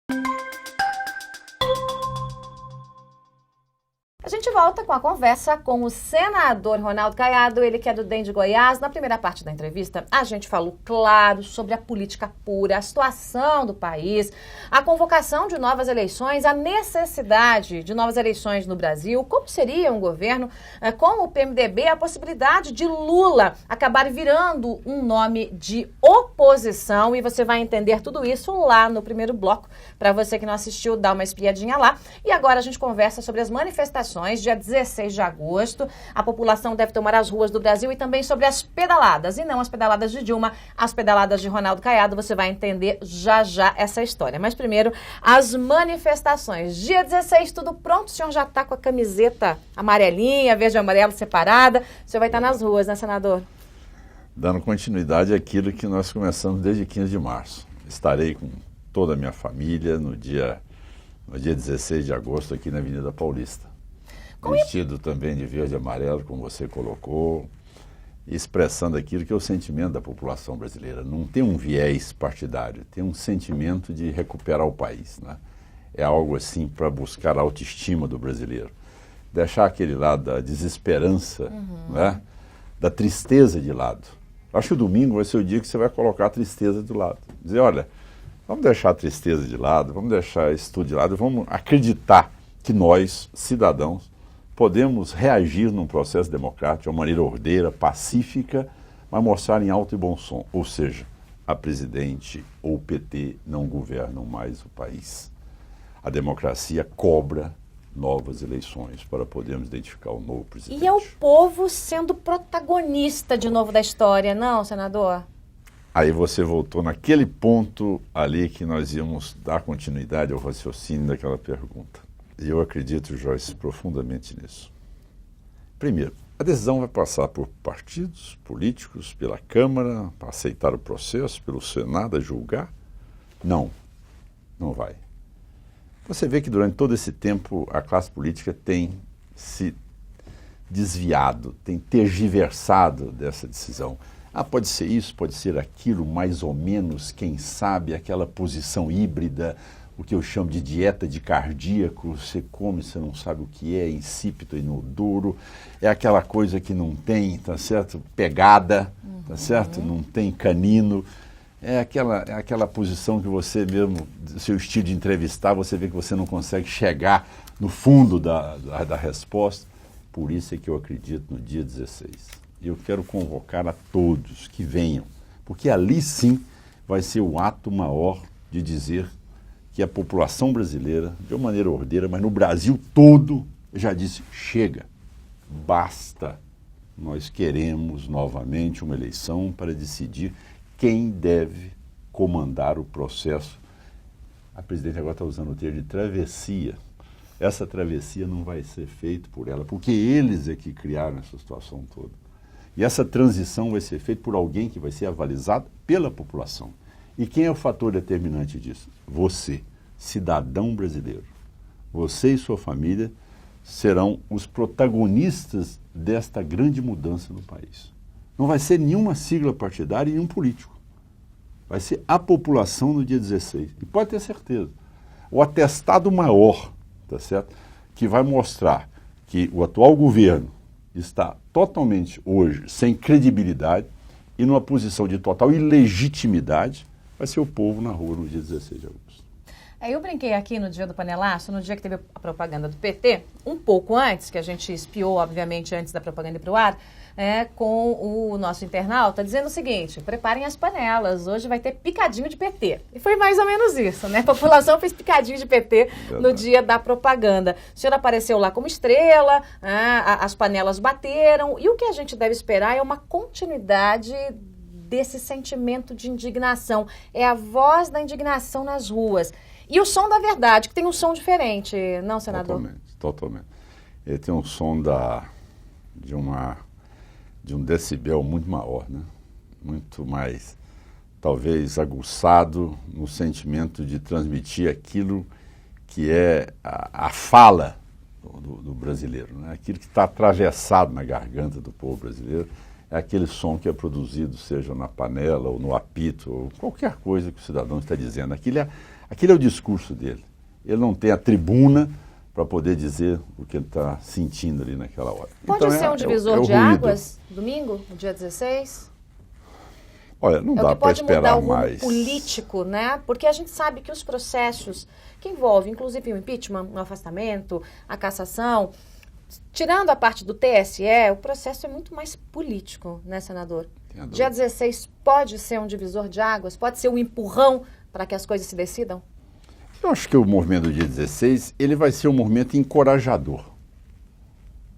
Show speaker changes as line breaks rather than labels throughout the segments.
A gente volta com a conversa com o senador Ronaldo Caiado, ele que é do DEM de Goiás. Na primeira parte da entrevista, a gente falou, claro, sobre a política pura, a situação do país, a convocação de novas eleições, a necessidade de novas eleições no Brasil, como seria um governo com o PMDB, a possibilidade de Lula acabar virando um nome de oposição. E você vai entender tudo isso lá no primeiro bloco. Para você que não assistiu, dá uma espiadinha lá. E agora a gente conversa sobre as manifestações. Dia 16 de agosto, a população deve tomar as ruas do Brasil e também sobre as pedaladas, e não as pedaladas de Dilma, as pedaladas de Ronaldo Caiado. Você vai entender já já essa história. Mas primeiro, as manifestações. Dia 16, tudo pronto? O senhor já está com a camiseta amarelinha, verde e amarelo separada. O senhor vai estar nas ruas, né, senador?
Dando continuidade àquilo que nós começamos desde 15 de março. Estarei com toda a minha família no dia 16 de agosto aqui na Avenida Paulista. Vestido também de verde e amarelo, como você colocou, expressando aquilo que é o sentimento da população brasileira. Não tem um viés partidário, tem um sentimento de recuperar o país, né? É algo assim para buscar a autoestima do brasileiro. Deixar aquele lado da desesperança, né? Da tristeza de lado. Acho que o domingo vai ser o dia que você vai colocar a tristeza do lado. Dizer, olha, vamos deixar a tristeza de lado, vamos deixar isso tudo de lado, vamos acreditar que nós, cidadãos, podemos reagir num processo democrático de uma maneira ordeira, pacífica, mas mostrar em alto e bom som. Ou seja, a presidente ou o PT não governam mais o país. A democracia cobra novas eleições para podermos identificar o novo presidente.
E é o povo sendo protagonista de novo da história, não, senador?
Aí você voltou naquele ponto ali que nós íamos dar continuidade ao raciocínio daquela pergunta. E eu acredito, Joyce, profundamente nisso. Primeiro, a decisão vai passar por partidos políticos, pela Câmara, para aceitar o processo, pelo Senado a julgar? Não, não vai. Você vê que durante todo esse tempo a classe política tem se desviado, tem tergiversado dessa decisão. Ah, pode ser isso, pode ser aquilo, mais ou menos, quem sabe, aquela posição híbrida, o que eu chamo de dieta de cardíaco, você come, você não sabe o que é insípido e inodoro, é aquela coisa que não tem, tá certo, pegada, tá certo, não tem canino, é aquela posição que você mesmo, seu estilo de entrevistar, você vê que você não consegue chegar no fundo da resposta. Por isso é que eu acredito no dia 16. E eu quero convocar a todos que venham, porque ali sim vai ser o ato maior de dizer que a população brasileira, de uma maneira ordeira, mas no Brasil todo, já disse, chega, basta. Nós queremos novamente uma eleição para decidir quem deve comandar o processo. A presidente agora está usando o termo de travessia. Essa travessia não vai ser feita por ela, porque eles é que criaram essa situação toda. E essa transição vai ser feita por alguém que vai ser avalizado pela população. E quem é o fator determinante disso? Você, cidadão brasileiro. Você e sua família serão os protagonistas desta grande mudança no país. Não vai ser nenhuma sigla partidária e nenhum político. Vai ser a população no dia 16. E pode ter certeza, o atestado maior, tá certo? Que vai mostrar que o atual governo está totalmente hoje sem credibilidade e numa posição de total ilegitimidade, vai ser o povo na rua no dia 16 de agosto.
Eu brinquei aqui no dia do panelaço, no dia que teve a propaganda do PT, um pouco antes, que a gente espiou, obviamente, antes da propaganda ir para o ar, com o nosso internauta, dizendo o seguinte, preparem as panelas, hoje vai ter picadinho de PT. E foi mais ou menos isso, né? A população fez picadinho de PT no dia da propaganda. O senhor apareceu lá como estrela, as panelas bateram, e o que a gente deve esperar é uma continuidade desse sentimento de indignação. É a voz da indignação nas ruas. E o som da verdade, que tem um som diferente, não, senador?
Totalmente. Ele tem um som de um decibel muito maior, né? Muito mais, talvez, aguçado no sentimento de transmitir aquilo que é a fala do brasileiro, né? Aquilo que está atravessado na garganta do povo brasileiro. É aquele som que é produzido, seja na panela ou no apito, ou qualquer coisa que o cidadão está dizendo. Aquilo é Aquele é o discurso dele. Ele não tem a tribuna para poder dizer o que ele está sentindo ali naquela hora.
Pode
então,
ser um divisor de águas, domingo, no dia 16?
Olha, não dá para esperar mais.
Político, né? Porque a gente sabe que os processos que envolvem, inclusive o impeachment, o afastamento, a cassação, tirando a parte do TSE, o processo é muito mais político, né, senador? Dia 16 pode ser um divisor de águas? Pode ser um empurrão para que as coisas se decidam?
Eu acho que o movimento do dia 16, ele vai ser um movimento encorajador.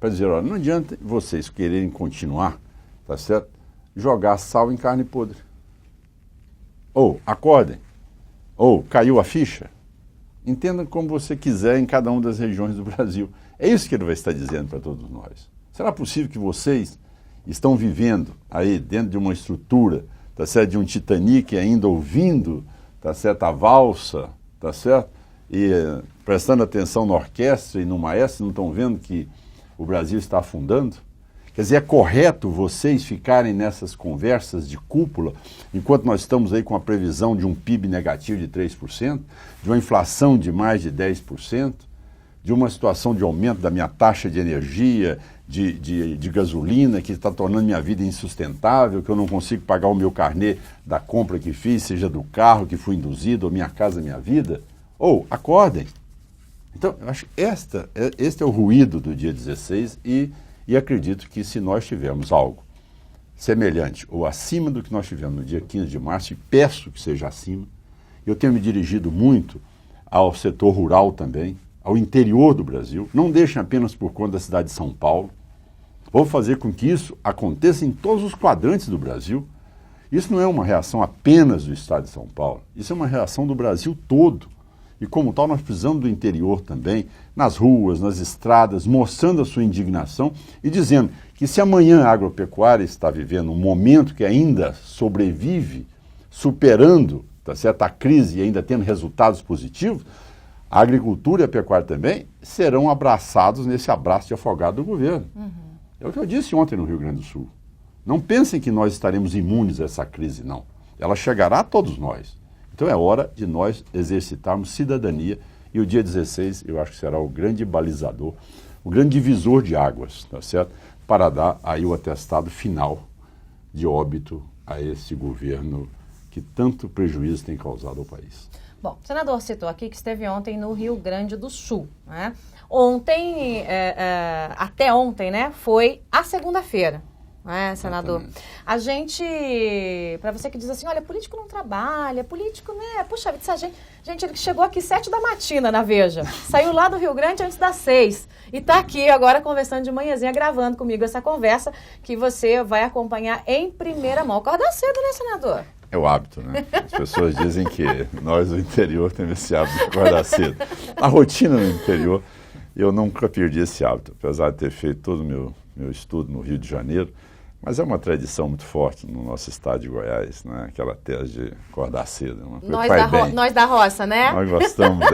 Para dizer, olha, não adianta vocês quererem continuar, tá certo? Jogar sal em carne podre. Ou, acordem. Ou, caiu a ficha. Entenda como você quiser em cada uma das regiões do Brasil. É isso que ele vai estar dizendo para todos nós. Será possível que vocês estão vivendo aí dentro de uma estrutura, tá certo? De um Titanic ainda ouvindo, tá certo? A valsa, tá certo? E prestando atenção na orquestra e no maestro, não estão vendo que o Brasil está afundando? Quer dizer, é correto vocês ficarem nessas conversas de cúpula, enquanto nós estamos aí com a previsão de um PIB negativo de 3%, de uma inflação de mais de 10%, de uma situação de aumento da minha taxa de energia, de gasolina, que está tornando minha vida insustentável, que eu não consigo pagar o meu carnê da compra que fiz, seja do carro que fui induzido, ou minha casa, minha vida? Ou, acordem. Então, eu acho que este é o ruído do dia 16 e acredito que se nós tivermos algo semelhante ou acima do que nós tivemos no dia 15 de março, e peço que seja acima, eu tenho me dirigido muito ao setor rural também, ao interior do Brasil, não deixem apenas por conta da cidade de São Paulo. Vamos fazer com que isso aconteça em todos os quadrantes do Brasil. Isso não é uma reação apenas do estado de São Paulo, isso é uma reação do Brasil todo. E como tal, nós precisamos do interior também, nas ruas, nas estradas, mostrando a sua indignação e dizendo que se amanhã a agropecuária está vivendo um momento que ainda sobrevive, superando, tá certo, a crise e ainda tendo resultados positivos, a agricultura e a pecuária também serão abraçados nesse abraço de afogado do governo. É o que eu disse ontem no Rio Grande do Sul. Não pensem que nós estaremos imunes a essa crise, não. Ela chegará a todos nós. Então é hora de nós exercitarmos cidadania e o dia 16 eu acho que será o grande balizador, o grande divisor de águas, tá certo? Para dar aí o atestado final de óbito a esse governo que tanto prejuízo tem causado ao país.
Bom, o senador citou aqui que esteve ontem no Rio Grande do Sul, né? Ontem, até ontem, né, foi a segunda-feira, né, senador? Exatamente. A gente, para você que diz assim, olha, político não trabalha, político, né, puxa vida, essa gente, ele chegou aqui 7 da matina na Veja, saiu lá do Rio Grande antes das 6 e está aqui agora conversando de manhãzinha, gravando comigo essa conversa que você vai acompanhar em primeira mão. Acorda cedo, né, senador?
É o hábito, né? As pessoas dizem que nós do interior temos esse hábito de acordar cedo. A rotina no interior, eu nunca perdi esse hábito, apesar de ter feito todo o meu estudo no Rio de Janeiro, mas é uma tradição muito forte no nosso estado de Goiás, né? Aquela tese de acordar cedo. Uma coisa
nós da roça, né?
Nós gostamos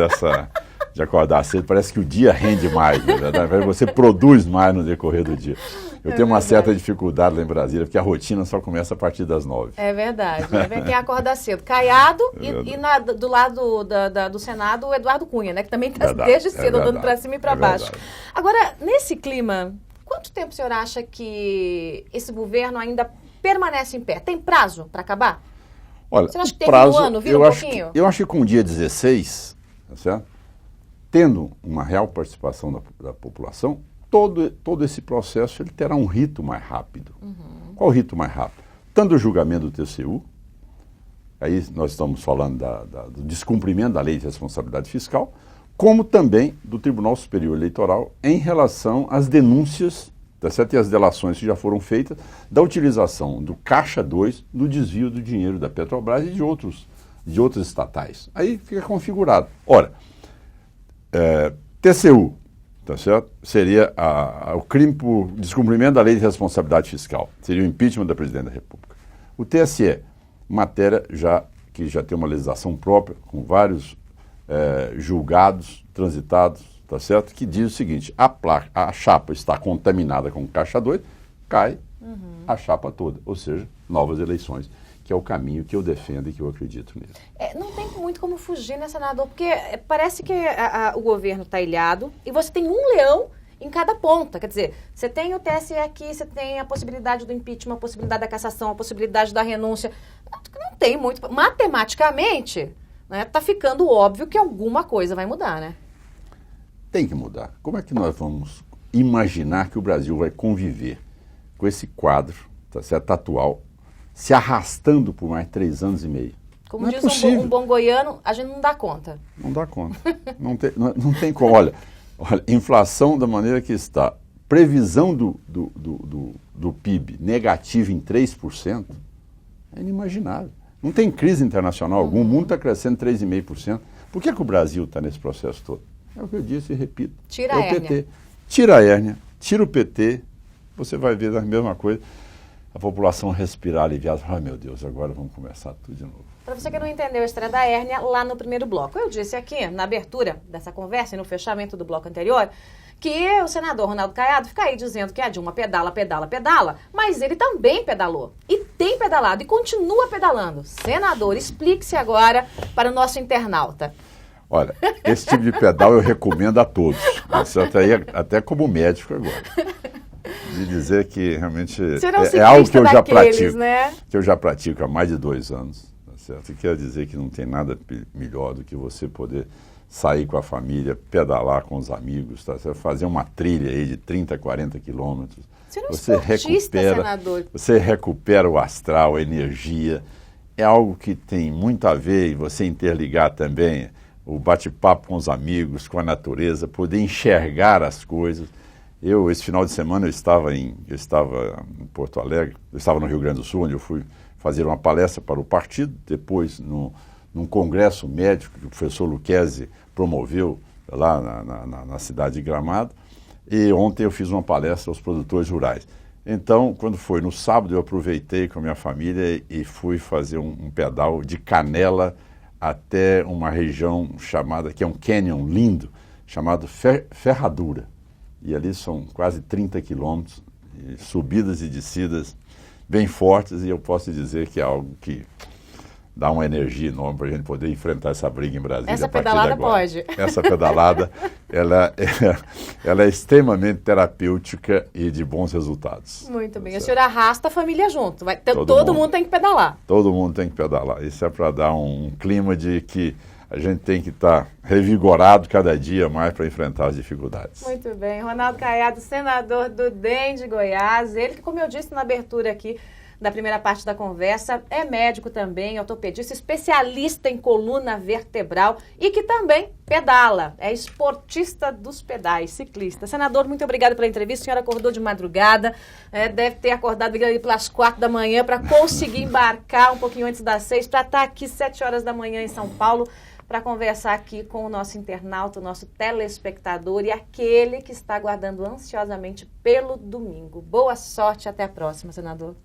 de acordar cedo, parece que o dia rende mais, na verdade, você produz mais no decorrer do dia. Eu tenho uma certa dificuldade lá em Brasília, porque a rotina só começa a partir das 9.
É verdade. Quem acorda cedo. Caiado e do lado do Senado, o Eduardo Cunha, né? Que também está desde cedo andando para cima e para baixo.
Verdade.
Agora, nesse clima, quanto tempo o senhor acha que esse governo ainda permanece em pé? Tem prazo para acabar?
Olha,
você acha que tem um ano? Vira um pouquinho?
Eu acho que com o dia 16, tá certo? Tendo uma real participação da população, todo esse processo ele terá um rito mais rápido. Qual o rito mais rápido? Tanto o julgamento do TCU, aí nós estamos falando do descumprimento da lei de responsabilidade fiscal, como também do Tribunal Superior Eleitoral em relação às denúncias, tá certo? E as delações que já foram feitas da utilização do Caixa 2 no desvio do dinheiro da Petrobras e de outros estatais. Aí fica configurado. Ora, TCU, tá certo? Seria o crime por descumprimento da lei de responsabilidade fiscal. Seria o impeachment da Presidente da República. O TSE, matéria que já tem uma legislação própria, com vários julgados, transitados, tá certo? Que diz o seguinte, a chapa está contaminada com Caixa 2, cai a chapa toda, ou seja, novas eleições. que é o caminho que eu defendo e que eu acredito nele.
Não tem muito como fugir, né, senador? Porque parece que o governo está ilhado e você tem um leão em cada ponta. Quer dizer, você tem o TSE aqui, você tem a possibilidade do impeachment, a possibilidade da cassação, a possibilidade da renúncia. Não tem muito. Matematicamente, né, tá ficando óbvio que alguma coisa vai mudar, né?
Tem que mudar. Como é que nós vamos imaginar que o Brasil vai conviver com esse quadro, tá certo, atual, se arrastando por mais 3 anos e meio?
Como diz um bom goiano, a gente não dá conta.
Não dá conta. Não tem como. Olha, inflação da maneira que está, previsão do PIB negativa em 3%, é inimaginável. Não tem crise internacional alguma, o mundo está crescendo 3,5%. Por que o Brasil está nesse processo todo? É o que eu disse e repito.
Tira a hérnia.
PT. Tira a hérnia, tira o PT, você vai ver a mesma coisa. A população respirar aliviada, ai meu Deus, agora vamos começar tudo de novo.
Para você que não entendeu a história da hérnia, lá no primeiro bloco, eu disse aqui, na abertura dessa conversa e no fechamento do bloco anterior, que o senador Ronaldo Caiado fica aí dizendo que a Dilma pedala, mas ele também pedalou. E tem pedalado e continua pedalando. Senador, explique-se agora para o nosso internauta.
Olha, esse tipo de pedal eu recomendo a todos. Até como médico agora. De dizer que realmente é algo que eu já pratico. Né? Que eu já pratico há mais de 2 anos. Tá certo? E quero dizer que não tem nada melhor do que você poder sair com a família, pedalar com os amigos, tá certo? Fazer uma trilha aí de 30, 40 quilômetros.
Você recupera, senador.
Você recupera o astral, a energia. É algo que tem muito a ver e você interligar também o bate-papo com os amigos, com a natureza, poder enxergar as coisas. Esse final de semana, eu estava em Porto Alegre, eu estava no Rio Grande do Sul, onde eu fui fazer uma palestra para o partido, depois num congresso médico que o professor Lucchesi promoveu lá na cidade de Gramado, e ontem eu fiz uma palestra aos produtores rurais. Então, quando foi no sábado, eu aproveitei com a minha família e fui fazer um pedal de Canela até uma região chamada, que é um canyon lindo, chamado Ferradura. E ali são quase 30 quilômetros, subidas e descidas bem fortes, e eu posso dizer que é algo que dá uma energia enorme para a gente poder enfrentar essa briga em Brasília.
Essa pedalada pode.
Essa pedalada, ela é extremamente terapêutica e de bons resultados.
Muito bem. A senhora arrasta a família junto. Todo mundo tem que pedalar.
Todo mundo tem que pedalar. Isso é para dar um clima de que a gente tem que estar revigorado cada dia mais para enfrentar as dificuldades.
Muito bem. Ronaldo Caiado, senador do DEM de Goiás. Ele que, como eu disse na abertura aqui da primeira parte da conversa, é médico também, ortopedista, especialista em coluna vertebral e que também pedala. É esportista dos pedais, ciclista. Senador, muito obrigada pela entrevista. A senhora acordou de madrugada, deve ter acordado ali pelas 4 da manhã para conseguir embarcar um pouquinho antes das 6, para estar aqui 7 horas da manhã em São Paulo, para conversar aqui com o nosso internauta, o nosso telespectador e aquele que está aguardando ansiosamente pelo domingo. Boa sorte, até a próxima, senador.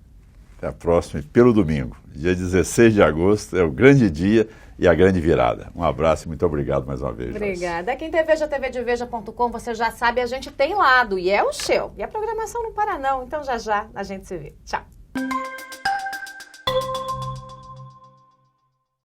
Até a próxima, pelo domingo. Dia 16 de agosto é o grande dia e a grande virada. Um abraço e muito obrigado mais uma vez.
Obrigada. Aqui em tvdeveja.com, você já sabe, a gente tem lado e é o seu. E a programação não para não, então já a gente se vê. Tchau.